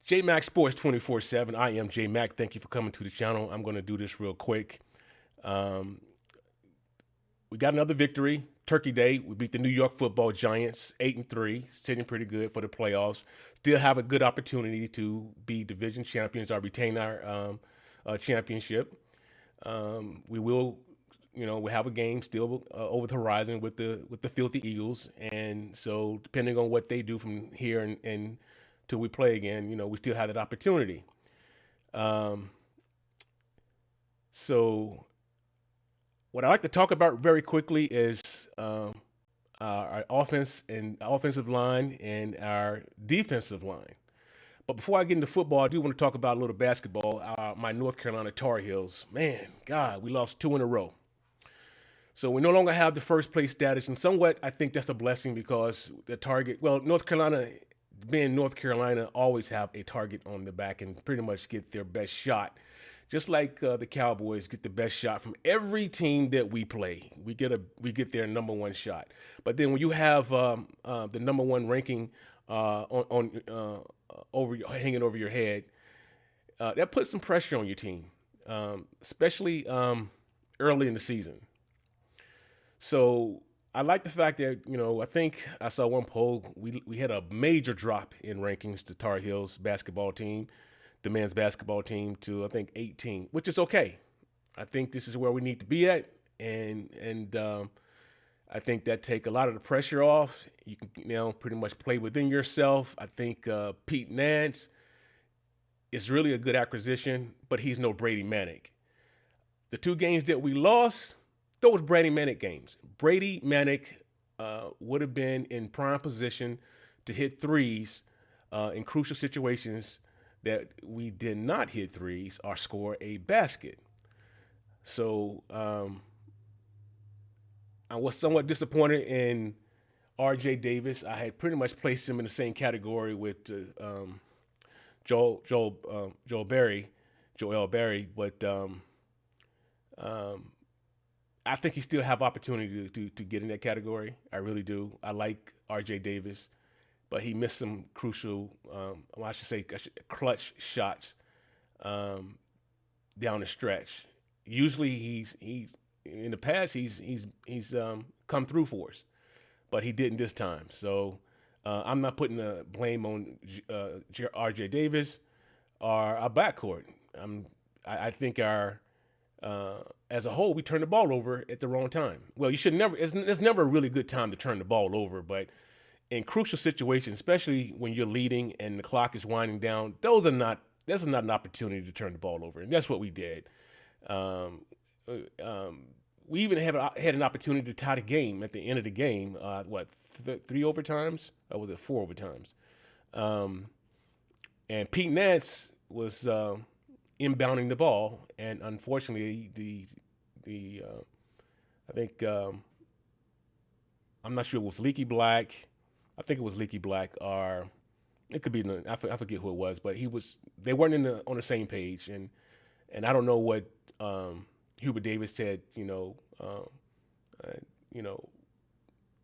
J-Mac Sports 24/7. I am J-Mac. Thank you for coming to the channel. I'm going to do this real quick. Um, we got another victory. Turkey Day. We beat the New York Football Giants 8-3, sitting pretty good for the playoffs. Still have a good opportunity to be division champions or retain our championship. We will, we have a game still over the horizon with the Filthy Eagles, and so depending on what they do from here and till we play again, we still have that opportunity. Um, so what I like to talk about very quickly is our offense and offensive line and our defensive line. But before I get into football, I do want to talk about a little basketball. My North Carolina Tar Heels, man, God, we lost two in a row. So we no longer have the first place status, and somewhat I think that's a blessing because the target. Well, North Carolina, being North Carolina, always have a target on the back and pretty much get their best shot. Just like the Cowboys get the best shot from every team that we play, we get their number one shot. But then when you have the number one ranking on over hanging over your head, that puts some pressure on your team, especially early in the season. So I like the fact that I think I saw one poll we had a major drop in rankings to Tar Heels basketball team, the men's basketball team to I think 18, which is okay. I think this is where we need to be at, and I think that take a lot of the pressure off. You can pretty much play within yourself. I think Pete Nance is really a good acquisition, but he's no Brady Manick. The two games that we lost, those Brady Manick games. Brady Manick would have been in prime position to hit threes in crucial situations that we did not hit threes or score a basket. So I was somewhat disappointed in R.J. Davis. I had pretty much placed him in the same category with Joel Berry, but I think he still have opportunity to get in that category. I really do. I like R.J. Davis, but he missed some crucial, clutch shots down the stretch. Usually he's in the past he's come through for us, but he didn't this time. So I'm not putting the blame on R.J. Davis or our backcourt. I think our as a whole, we turned the ball over at the wrong time. Well, you should never. It's never a really good time to turn the ball over, but in crucial situations, especially when you're leading and the clock is winding down, those are not. This is not an opportunity to turn the ball over, and that's what we did. Um, we even had an opportunity to tie the game at the end of the game. Three overtimes? Or was it four overtimes? Um, and Pete Nance was inbounding the ball, and unfortunately, the I think I'm not sure it was Leaky Black. I think it was Leaky Black, or it could be I forget who it was, but they weren't on the same page, and I don't know what Hubert Davis said. You know,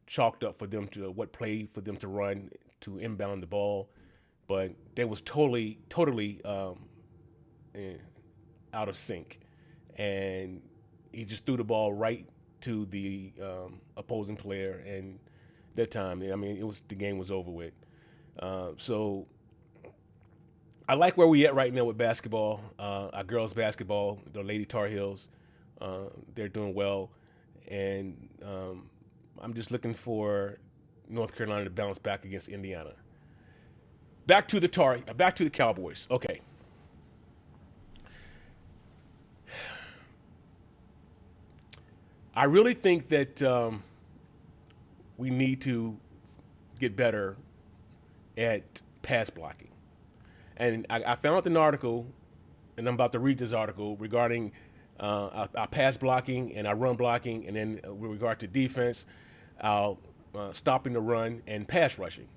chalked up for them to what play for them to run to inbound the ball, but they was totally out of sync, and he just threw the ball right to the opposing player, and that time, I mean, the game was over with. So I like where we at right now with basketball. Our girls basketball, the Lady Tar Heels, they're doing well, and I'm just looking for North Carolina to bounce back against Indiana. Back to the Cowboys. Okay. I really think that we need to get better at pass blocking. And I found an article, and I'm about to read this article regarding our pass blocking and our run blocking, and then with regard to defense, our stopping the run and pass rushing.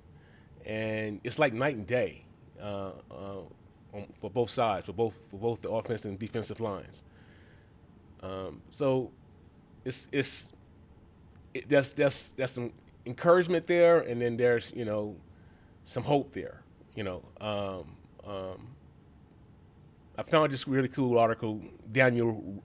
And it's like night and day for both sides, for both the offensive and defensive lines. So that's some encouragement there, and then there's some hope there. I found this really cool article. Daniel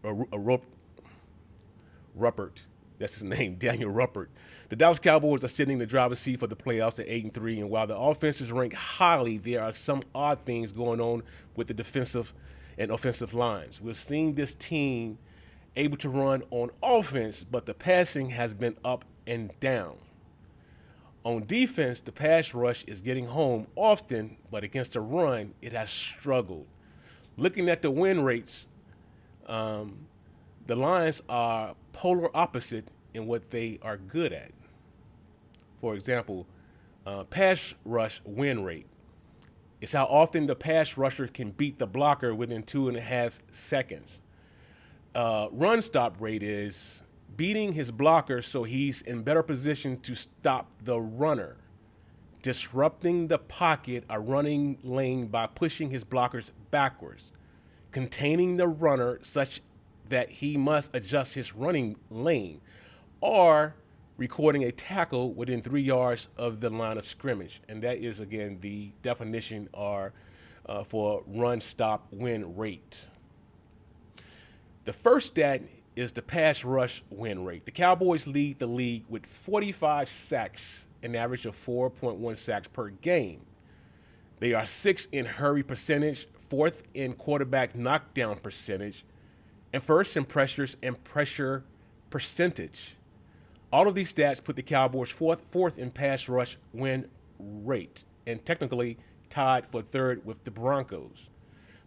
Ruppert, that's his name, Daniel Ruppert. The Dallas Cowboys are sitting in the driver's seat for the playoffs at 8-3, and while the offense is ranked highly, there are some odd things going on with the defensive and offensive lines. We've seen this team able to run on offense, but the passing has been up and down. On defense, the pass rush is getting home often, but against the run, it has struggled. Looking at the win rates, the Lions are polar opposite in what they are good at. For example, pass rush win rate. It's how often the pass rusher can beat the blocker within 2.5 seconds. Run stop rate is beating his blocker so he's in better position to stop the runner. Disrupting the pocket or running lane by pushing his blockers backwards. Containing the runner such that he must adjust his running lane. Or recording a tackle within 3 yards of the line of scrimmage. And that is, again, the definition for run stop win rate. The first stat is the pass rush win rate. The Cowboys lead the league with 45 sacks, an average of 4.1 sacks per game. They are sixth in hurry percentage, fourth in quarterback knockdown percentage, and first in pressures and pressure percentage. All of these stats put the Cowboys fourth in pass rush win rate, and technically tied for third with the Broncos.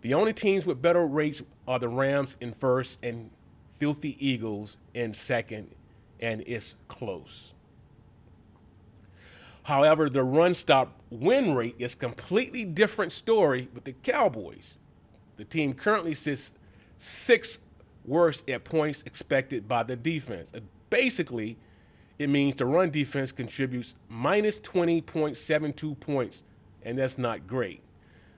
The only teams with better rates are the Rams in first and Filthy Eagles in second, and it's close. However, the run stop win rate is a completely different story with the Cowboys. The team currently sits sixth worst at points expected by the defense. Basically, it means the run defense contributes minus 20.72 points, and that's not great.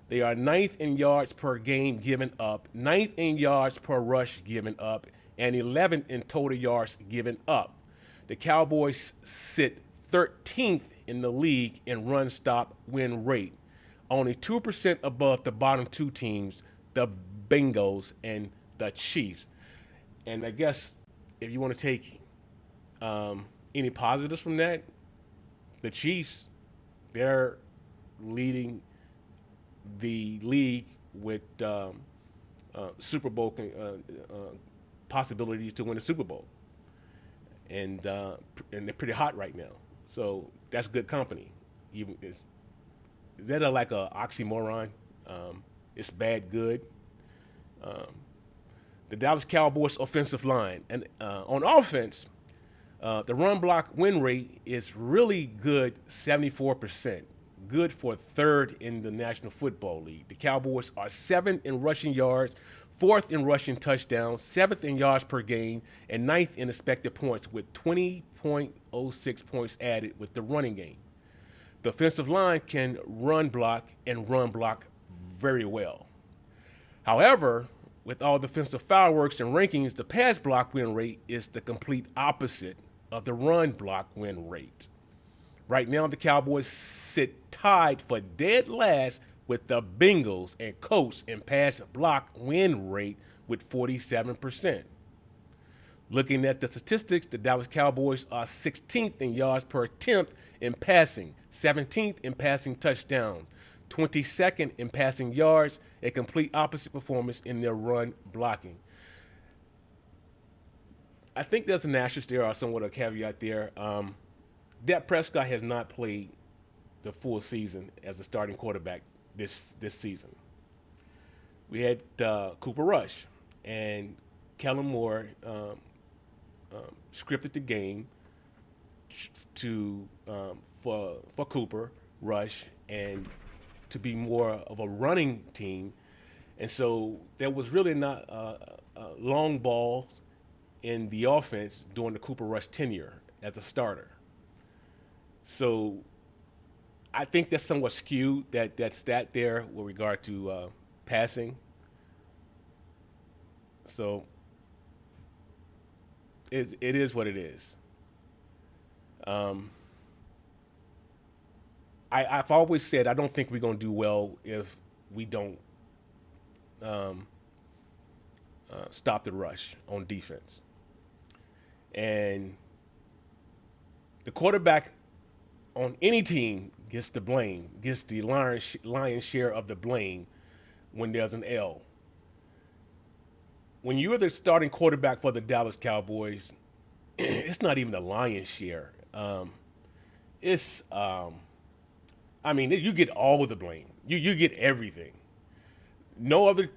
They are ninth in yards per game given up, ninth in yards per rush given up, and 11th in total yards given up. The Cowboys sit 13th in the league in run stop win rate, only 2% above the bottom two teams, the Bengals and the Chiefs. And I guess if you want to take any positives from that, the Chiefs, they're leading the league with Super Bowl possibilities to win a Super Bowl, and they're pretty hot right now. So that's good company. Even is that like a oxymoron? It's bad good. The Dallas Cowboys offensive line, and on offense, the run block win rate is really good, 74%. Good for third in the National Football League. The Cowboys are seventh in rushing yards, fourth in rushing touchdowns, seventh in yards per game, and ninth in expected points with 20.06 points added with the running game. The offensive line can run block and run block very well. However, with all defensive fireworks and rankings, the pass block win rate is the complete opposite of the run block win rate. Right now, the Cowboys sit tied for dead last with the Bengals and Colts in pass block win rate with 47%. Looking at the statistics, the Dallas Cowboys are 16th in yards per attempt in passing, 17th in passing touchdowns, 22nd in passing yards, a complete opposite performance in their run blocking. I think there's an asterisk there or somewhat a caveat there. Dak Prescott has not played the full season as a starting quarterback this season. We had Cooper Rush, and Kellen Moore scripted the game for Cooper Rush and to be more of a running team, and so there was really not long balls in the offense during the Cooper Rush tenure as a starter. So I think that's somewhat skewed, that stat there with regard to passing. So it is what it is. I've always said I don't think we're going to do well if we don't um, stop the rush on defense. And the quarterback on any team gets the blame, gets the lion's share of the blame when there's an L. When you're the starting quarterback for the Dallas Cowboys, it's not even the lion's share. It's I mean, you get all of the blame. You get everything. No other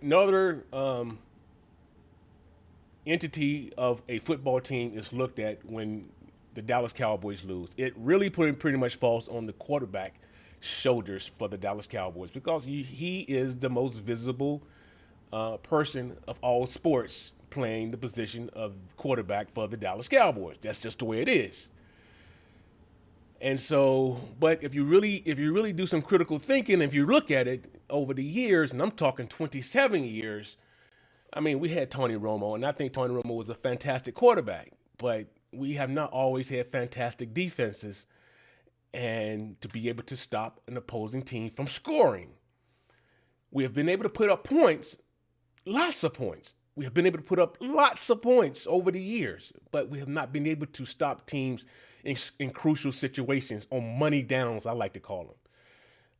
entity of a football team is looked at when the Dallas Cowboys lose. It really pretty much falls on the quarterback shoulders for the Dallas Cowboys because he is the most visible person of all sports playing the position of quarterback for the Dallas Cowboys. That's just the way it is. And so, but if you really do some critical thinking, if you look at it over the years, and I'm talking 27 years, I mean, we had Tony Romo, and I think Tony Romo was a fantastic quarterback, but we have not always had fantastic defenses and to be able to stop an opposing team from scoring. We have been able to put up points, lots of points. We have been able to put up lots of points over the years, but we have not been able to stop teams in crucial situations on money downs, I like to call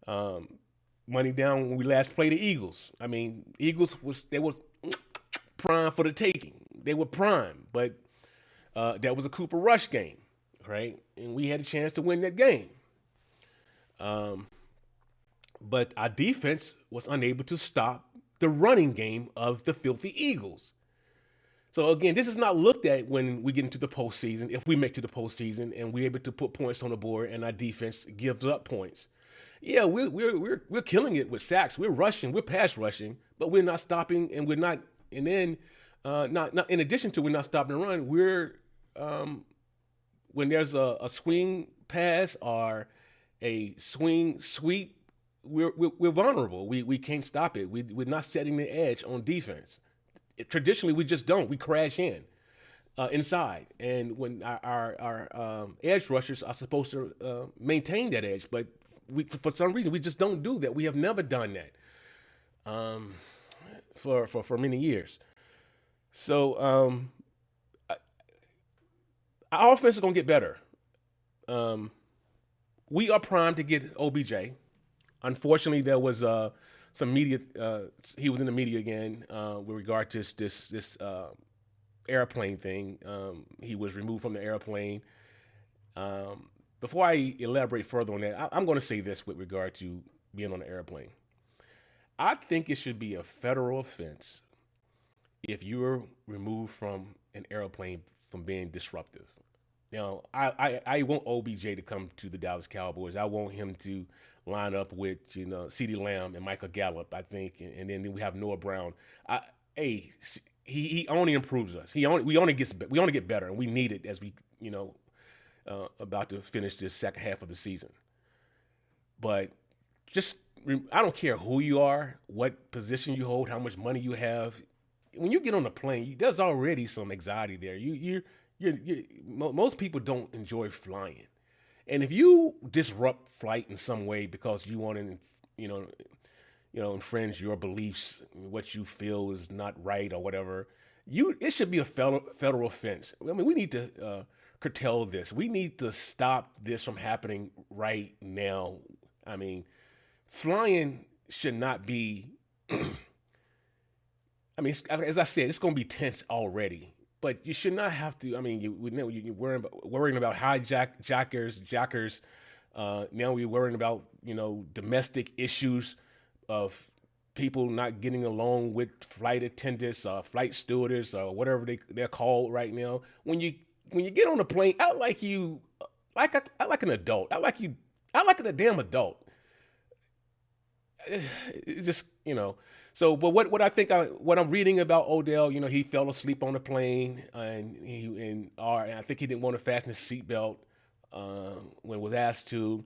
them. Money down when we last played the Eagles. I mean, Eagles was prime for the taking. They were prime, but that was a Cooper Rush game, right? And we had a chance to win that game. But our defense was unable to stop the running game of the filthy Eagles. So again, this is not looked at when we get into the postseason. If we make to the postseason and we're able to put points on the board and our defense gives up points, yeah, we're killing it with sacks. We're rushing, we're pass rushing, but we're not stopping, and we're not. And then, not in addition to we're not stopping the run, we're when there's a swing pass or a swing sweep, we're vulnerable. We can't stop it. We're not setting the edge on defense. Traditionally, we just don't. We crash in inside, and when our edge rushers are supposed to maintain that edge, but for some reason we just don't do that. We have never done that for many years. So our offense is gonna get better. Um, we are primed to get OBJ. Unfortunately, there was some media. He was in the media again with regard to this airplane thing. He was removed from the airplane. Before I elaborate further on that, I'm going to say this with regard to being on the airplane. I think it should be a federal offense if you're removed from an airplane from being disruptive. I want OBJ to come to the Dallas Cowboys. I want him to line up with CeeDee Lamb and Michael Gallup. I think, and then we have Noah Brown. Hey, he only improves us. We only get better, and we need it as we about to finish this second half of the season. But just I don't care who you are, what position you hold, how much money you have. When you get on the plane, there's already some anxiety there. Most people don't enjoy flying, and if you disrupt flight in some way because you want to, infringe your beliefs, what you feel is not right or whatever, it should be a federal offense. I mean, we need to curtail this. We need to stop this from happening right now. I mean, flying should not be. I mean, as I said, it's going to be tense already. But you should not have to. I mean, you're worrying about jackers. Now we're worrying about domestic issues of people not getting along with flight attendants or flight stewardess or whatever they're called right now. When you get on a plane, act like you like an adult. Act like a damn adult. It's just. So, but what I think what I'm reading about Odell, he fell asleep on the plane, and I think he didn't want to fasten his seatbelt when was asked to,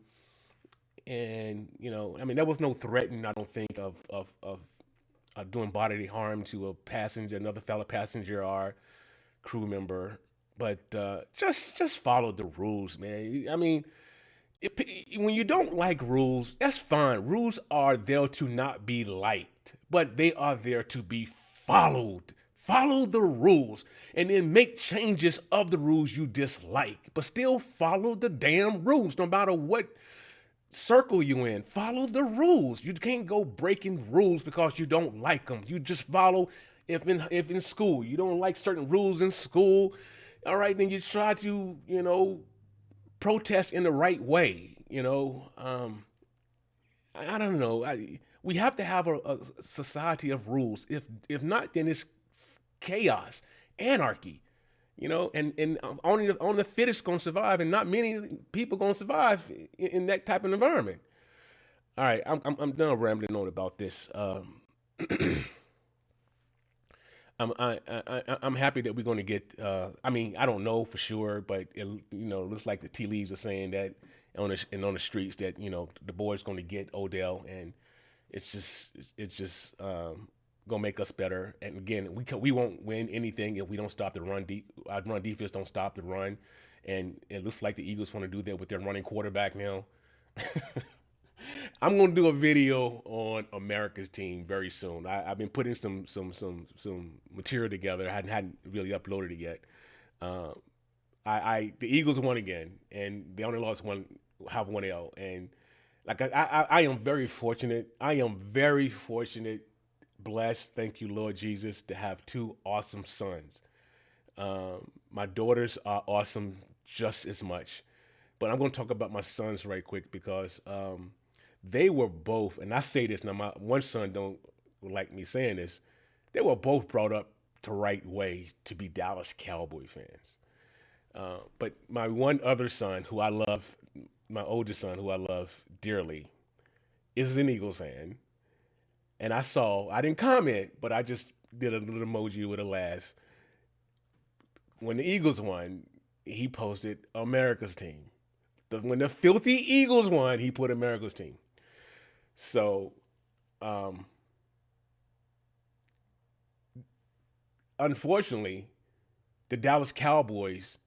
and I mean, there was no threatening, I don't think, of doing bodily harm to a passenger, another fellow passenger or crew member, but just follow the rules, man. I mean, when you don't like rules, that's fine. Rules are there to not be liked, but they are there to be followed. Follow the rules and then make changes of the rules you dislike, but still follow the damn rules no matter what circle you in. Follow the rules. You can't go breaking rules because you don't like them. You just follow. If in school you don't like certain rules in school, all right, then you try to protest in the right way. I don't know. We have to have a society of rules. If not, then it's chaos, anarchy. And only the fittest gonna survive, and not many people gonna survive in that type of environment. All right, I'm done rambling on about this. I'm happy that we're going to get. I mean, I don't know for sure, but it looks like the tea leaves are saying that on the streets that the boys going to get Odell, and it's just gonna make us better. And again, we won't win anything if we don't stop the run. Our run defense don't stop the run, and it looks like the Eagles want to do that with their running quarterback now. I'm gonna do a video on America's team very soon. I've been putting some material together. I hadn't really uploaded it yet. Uh, the Eagles won again, and they only lost have one L. And like I am very fortunate. I am very fortunate, blessed. Thank you, Lord Jesus, to have two awesome sons. My daughters are awesome just as much, but I'm going to talk about my sons right quick because they were both, and I say this now. My one son don't like me saying this. They were both brought up the right way to be Dallas Cowboy fans. But my one other son, who I love, my oldest son, who I love dearly, is an Eagles fan. And I didn't comment, but I just did a little emoji with a laugh. When the Eagles won, he posted America's team. When the filthy Eagles won, he put America's team. So, unfortunately, the Dallas Cowboys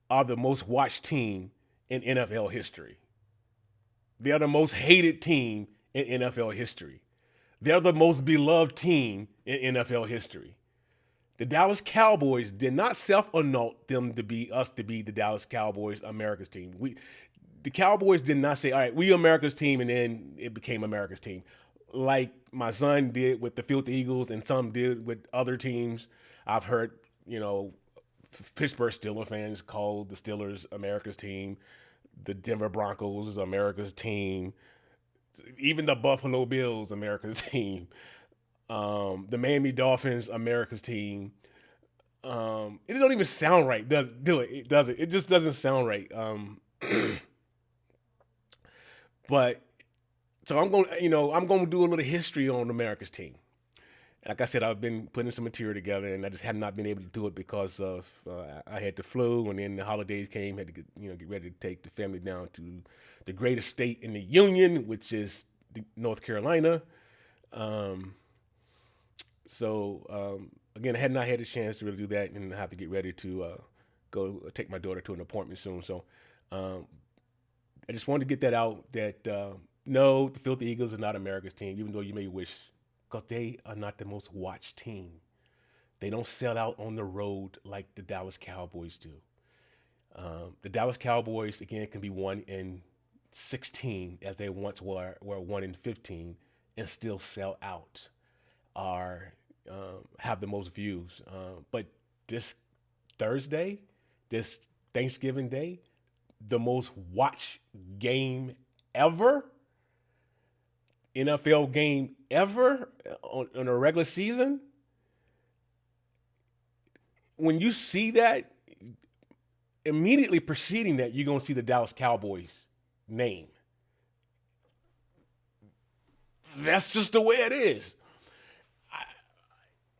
are the most watched team in NFL history. They are the most hated team in NFL history. They're the most beloved team in NFL history. The Dallas Cowboys did not self-anoint them to be the Dallas Cowboys, America's team. The Cowboys did not say, all right, we America's team, and then it became America's team. Like my son did with the Filthy Eagles and some did with other teams. I've heard, Pittsburgh Steelers fans call the Steelers America's team. The Denver Broncos is America's team. Even the Buffalo Bills, America's team. The Miami Dolphins, America's team. It don't even sound right. It doesn't. It just doesn't sound right. But so I'm going to do a little history on America's team. Like I said, I've been putting some material together, and I just have not been able to do it because of I had the flu, and then the holidays came. Had to get ready to take the family down to the greatest state in the union, which is North Carolina. Again, I had not had a chance to really do that, and I have to get ready to go take my daughter to an appointment soon. So I just wanted to get that out that no, the Filthy Eagles are not America's team, even though you may wish, because they are not the most watched team. They don't sell out on the road like the Dallas Cowboys do. The Dallas Cowboys, again, can be 1-16, as they once were 1-15, and still sell out, or have the most views. But this Thanksgiving Day, the most watched game ever, NFL game ever on a regular season. When you see that, immediately preceding that, you're going to see the Dallas Cowboys name. That's just the way it is.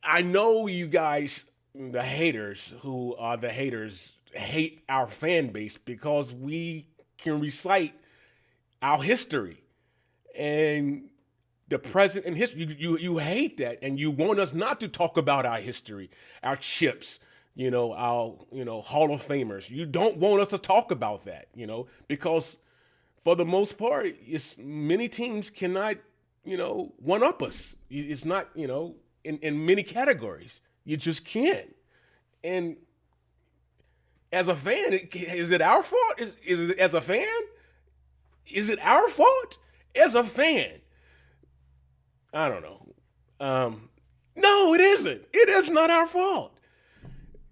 I know you guys, the haters, who are the haters, hate our fan base because we can recite our history and the present and history. You hate that, and you want us not to talk about our history, our chips, our Hall of Famers. You don't want us to talk about that, because For the most part, it's many teams cannot, one up us. It's not, in many categories. You just can't. And as a fan, is it our fault? Is it as a fan? Is it our fault as a fan? I don't know. No, it isn't. It is not our fault.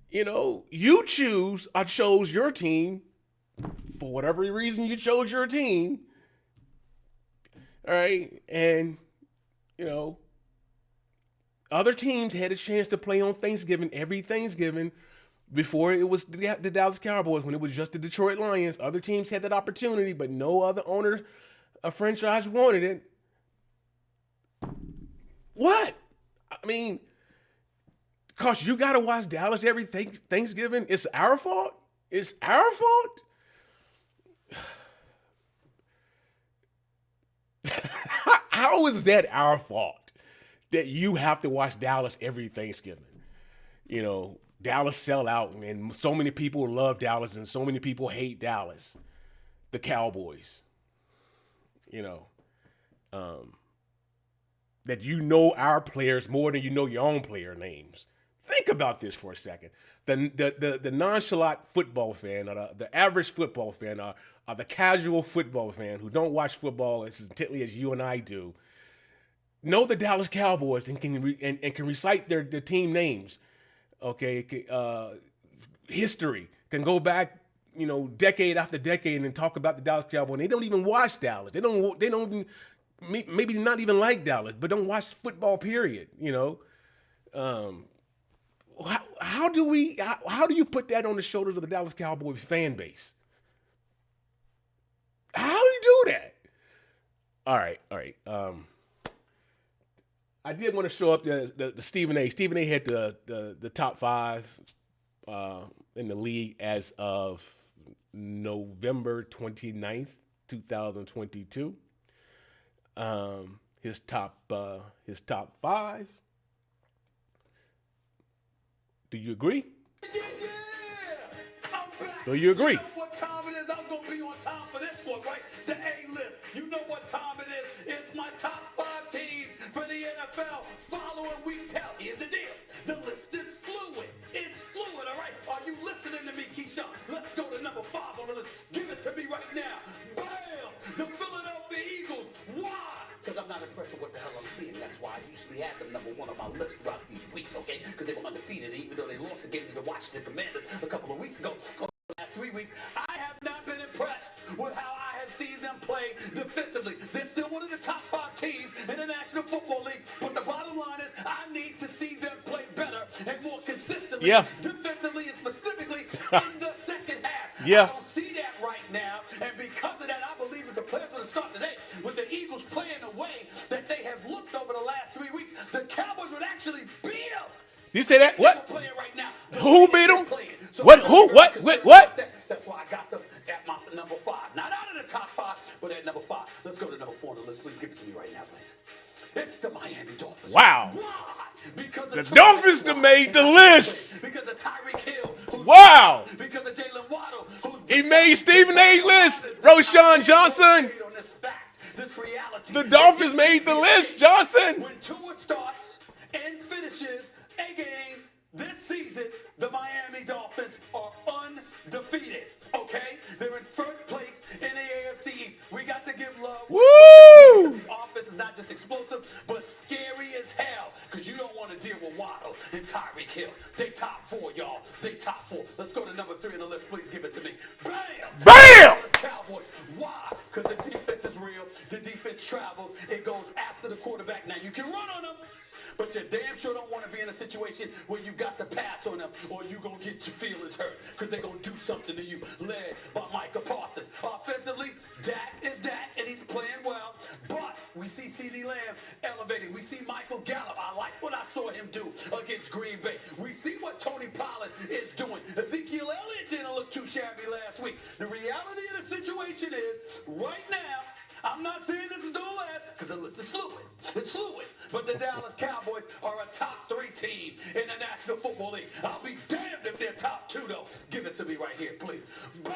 You choose. I chose your team for whatever reason you chose your team. All right, and other teams had a chance to play on Thanksgiving every Thanksgiving before it was the Dallas Cowboys, when it was just the Detroit Lions. Other teams had that opportunity, but no other owner of franchise wanted it. What? I mean, because you got to watch Dallas every Thanksgiving. It's our fault? It's our fault? How is that our fault that you have to watch Dallas every Thanksgiving? Dallas sell out, and so many people love Dallas and so many people hate Dallas. The Cowboys. That our players more than you know your own player names. Think about this for a second. The nonchalant football fan, or the average football fan, or the casual football fan who don't watch football as intently as you and I do, know the Dallas Cowboys and can recite their team names. Okay, history can go back, decade after decade, and talk about the Dallas Cowboys. And they don't even watch Dallas. They don't even, maybe not even like Dallas, but don't watch football. Period. How do you put that on the shoulders of the Dallas Cowboys fan base? How do you do that? All right. I did want to show up the Stephen A. Stephen A. had the top 5 in the league as of November 29th, 2022. His top 5. Do you agree? Yeah. Do you agree? You know what time it is? I'm going to be on time for this one, right? The A-list. You know what time it is? It's my top 5 teams for the NFL following week 10. Here's the deal. The list is fluid. It's fluid, all right? Are you listening to me, Keyshawn? Let's go to number 5 on the list. Give it to me right now. Bam! The Philadelphia Eagles. Why? Because I'm not impressed with what the hell I'm seeing. That's why I usually have them number 1 on my list throughout these weeks, okay? Because they were undefeated, even though they lost the game to the Washington Commanders a couple of weeks ago. Last 3 weeks, I have not been impressed with how I have seen them play defensively. They're still one of the top 5 teams in the National Football League, but the bottom line is I need to see them play better and more consistently, defensively and specifically in the second half. Yeah. I don't see that right now, and because of that, I believe that the players for the start today, with the Eagles playing the way that they have looked over the last 3 weeks, the Cowboys would actually beat them. You say that? What? Right now. Who beat them? So what? Who? What? That's why I got them at my number 5. Not out of the top 5, but at number 5. Let's go to number 4 on the list. Please give it to me right now, please. It's the Miami Dolphins. Wow. Why? Because the Dolphins made the list. Because of Tyreek Hill. Wow. Because of Jalen Waddle. He made Stephen A. list. Roshan Johnson. This reality. The Dolphins made the list, Johnson. When Tua starts and finishes a game this season, the Miami Dolphins are undefeated. Okay? They're in first place in the AFC East. We got to give love. Woo! The offense is not just explosive, but scary as hell. Because you don't want to deal with Waddle and Tyreek Hill. They top 4, y'all. They top 4. Let's go to number 3 on the list. Please give it to me. Bam! Bam! Cowboys. Why? Because the defense is real. The defense travels. It goes after the quarterback. Now, you can run on them, but you damn sure don't want to be in a situation where you got to pass on them or you going to get your feelings hurt because they're going to do something to you. Led by Micah Parsons. Offensively, Dak is Dak, and he's playing well. But we see CeeDee Lamb elevating. We see Michael Gallup. I like what I saw him do against Green Bay. We see what Tony Pollard is doing. Ezekiel Elliott didn't look too shabby last week. The reality of the situation is, right now, I'm not saying this is the last because the list is fluid. It's fluid. But the Dallas Cowboys are a top 3 team in the National Football League. I'll be damned if they're top 2, though. Give it to me right here, please. Bam!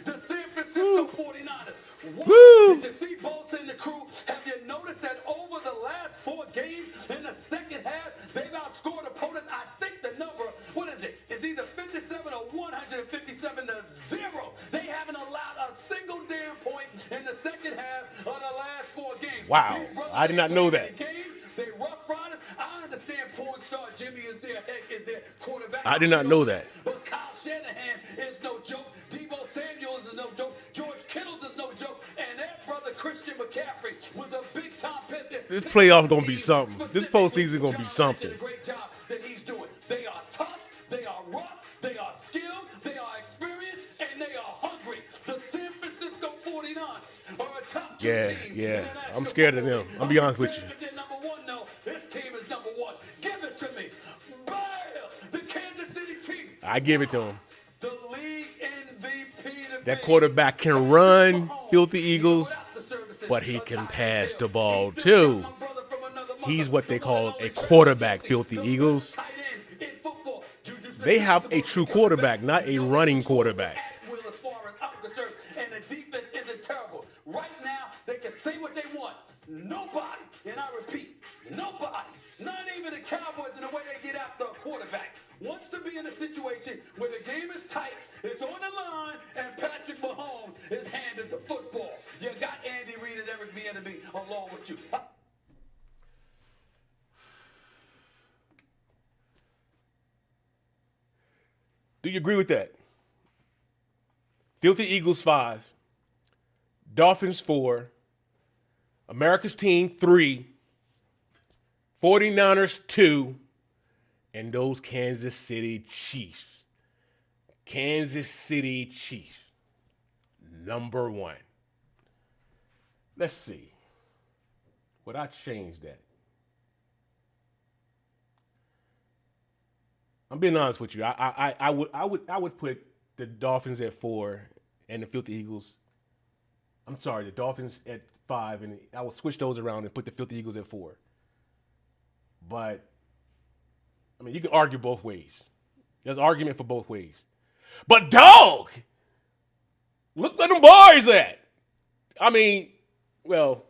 The San Francisco 49ers. Wow. Did you see Bosa and the crew? Have you noticed that over the last 4 games in the second half, they've outscored opponents? I think the number, what is it? It's either 57 or 157 to 0. They haven't allowed a single damn point in the second half of the last 4 games. Wow. I did not know that. They rough riders. I understand porn star Jimmy is their quarterback. I did not know that. But Kyle Shanahan is no joke. Debo Samuels is no joke. George Kittles is no joke. And that brother Christian McCaffrey was a big time pick. This playoff gonna be something. This postseason gonna be something. A great job that he's doing. They are tough. They are rough. They are skilled. They are experienced. And they are hungry. The San Francisco 49ers are a top 2 team. Yeah. I'm scared of them. I'll be honest with you. I give it to him. The league MVP. That quarterback can run, filthy Eagles, but he can pass the ball too. He's what they call a quarterback, filthy Eagles. They have a true quarterback, not a running quarterback. And the defense isn't terrible. Right now, they can say what they want. Nobody, and I repeat, nobody, not even the Cowboys in the way they get after a quarterback, wants to be in a situation where the game is tight, it's on the line, and Patrick Mahomes is handed the football. You got Andy Reid and Eric Bieniemy along with you. Do you agree with that? Filthy Eagles 5, Dolphins 4, America's Team 3, 49ers 2, and those Kansas City Chiefs. Kansas City Chiefs, number 1. Let's see. Would I change that? I'm being honest with you. I would put the Dolphins at 4 and the Filthy Eagles. I'm sorry, the Dolphins at 5, and I would switch those around and put the Filthy Eagles at 4. But I mean, you can argue both ways. There's argument for both ways. But dog, look where them boys at. I mean, well,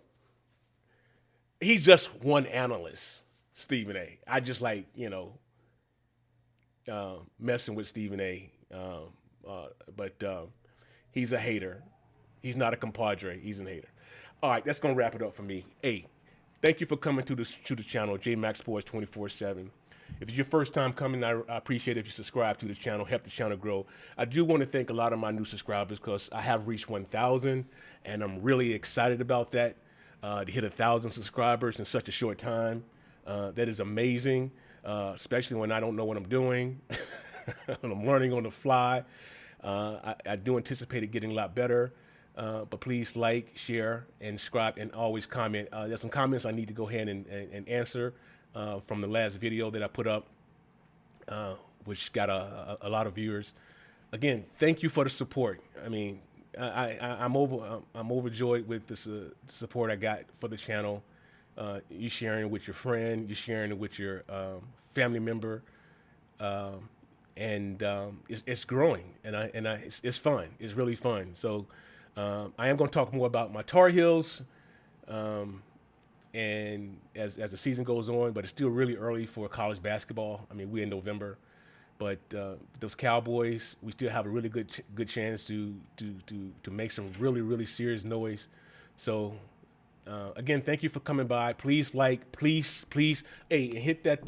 he's just one analyst, Stephen A. I just like, messing with Stephen A. But he's a hater. He's not a compadre. He's a hater. All right, that's going to wrap it up for me. Hey, thank you for coming to the channel, JMax Sports 24/7. If it's your first time coming, I appreciate it if you subscribe to the channel, help the channel grow. I do want to thank a lot of my new subscribers because I have reached 1,000, and I'm really excited about that. To hit 1,000 subscribers in such a short time, that is amazing, especially when I don't know what I'm doing. And I'm learning on the fly. I do anticipate it getting a lot better. But please like, share, and subscribe, and always comment. There's some comments I need to go ahead and answer from the last video that I put up, which got a lot of viewers. Again, thank you for the support. I mean, I'm overjoyed with the support I got for the channel. You sharing it with your friend, you sharing it with your family member, and it's growing, and it's fun. It's really fun. So. I am going to talk more about my Tar Heels, and as the season goes on, but it's still really early for college basketball. I mean, we're in November, but those Cowboys, we still have a really good chance to make some really serious noise. So again, thank you for coming by. Please please, hey, hit that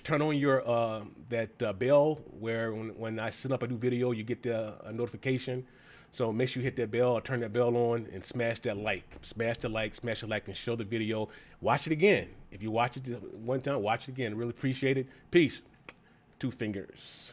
turn on your that bell where when I send up a new video, you get a notification. So make sure you hit that bell or turn that bell on and smash that like. Smash the like, and show the video. Watch it again. If you watch it one time, watch it again. Really appreciate it. Peace. 2 fingers.